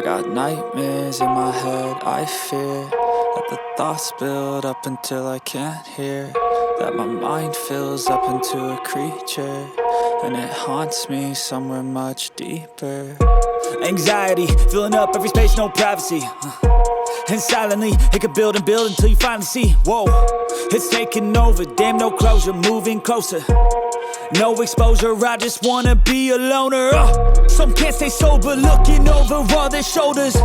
got nightmares in my head, I fear that the thoughts build up until I can't hear, that my mind fills up into a creature, and it haunts me somewhere much deeper. Anxiety, filling up every space, no privacy. And silently, it could build and build until you finally see, whoa, it's taking over, damn no closure, moving closer. No exposure, I just wanna be a loner. Some can't stay sober, looking over all their shoulders,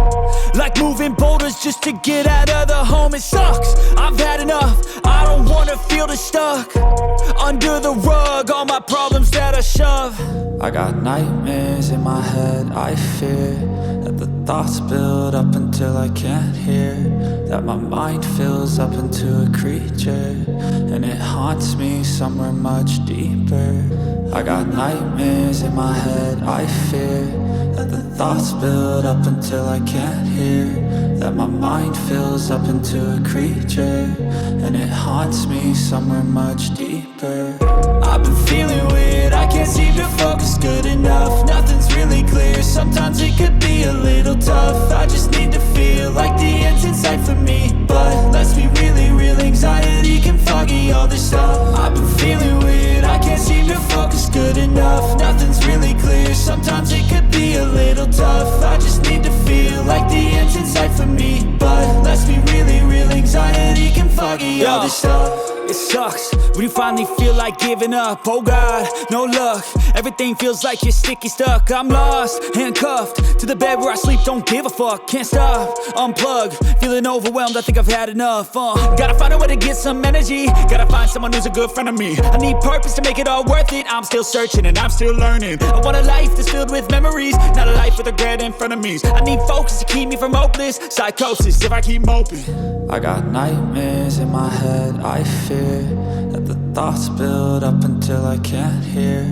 like moving boulders just to get out of the home. It sucks, I've had enough, I don't wanna feel the stuck under the rug, all my problems that I shove. I got nightmares in my head, I fear that the thoughts build up until I can't hear, that my mind fills up into a creature, and it haunts me somewhere much deeper. I got nightmares in my head, I fear that the thoughts build up until I can't hear, that my mind fills up into a creature, and it haunts me somewhere much deeper. I've been feeling weird, I can't seem to focus good enough, nothing's really clear, sometimes it could be a little tough. I just need to feel like the end's in sight for me, but let's be really real, anxiety can foggy all this stuff. I've been feeling weird, I can't seem to focus good enough, nothing's really clear, sometimes it could be a little tough. I just need to feel like the end's in sight for me, but let's be really real, anxiety can foggy all this stuff. It sucks when you finally feel like giving up. Oh God, no luck, everything feels like you're sticky stuck. I'm lost, handcuffed to the bed where I sleep, don't give a fuck. Can't stop, unplug, feeling overwhelmed, I think I've had enough. Gotta find a way to get some energy, gotta find someone who's a good friend of me. I need purpose to make it all worth it, I'm still searching and I'm still learning. I want a life that's filled with memories, not a life with regret and frenemies. I need focus to keep me from hopeless psychosis if I keep moping. I got nightmares in my head, I fear that the thoughts build up until I can't hear,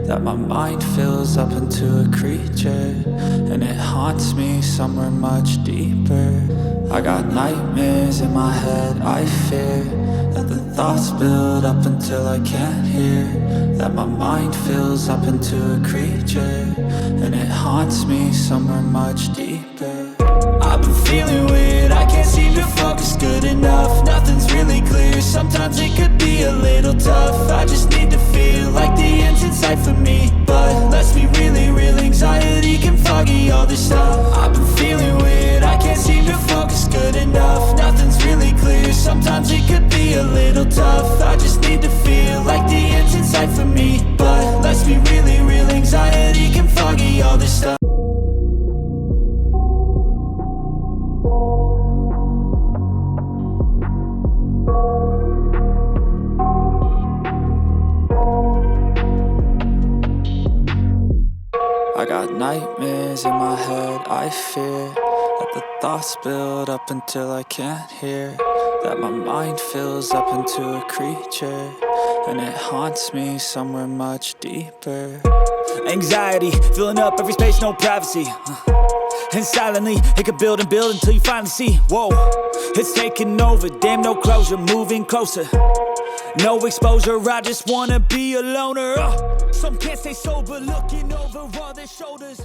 that my mind fills up into a creature, and it haunts me somewhere much deeper. I got nightmares in my head, I fear that the thoughts build up until I can't hear, that my mind fills up into a creature, and it haunts me somewhere much deeper. I've been feeling weird, I can't seem to focus good enough, nothing's really clear, sometimes it could be a little tough. I just need to feel like the end's in sight for me, but let's be really real, anxiety can foggy all this stuff. I've been feeling weird, I can't seem to focus good enough, nothing's really clear, sometimes it could be a little tough. I just need to feel like the end's in sight for me, but let's be really real, anxiety can foggy all this stuff. I got nightmares in my head, I fear that the thoughts build up until I can't hear, that my mind fills up into a creature, and it haunts me somewhere much deeper. Anxiety, filling up every space, no privacy. And silently, it could build and build until you finally see, whoa, it's taking over, damn no closure, moving closer. No exposure, I just wanna be a loner. Some can't stay sober, looking over all their shoulders.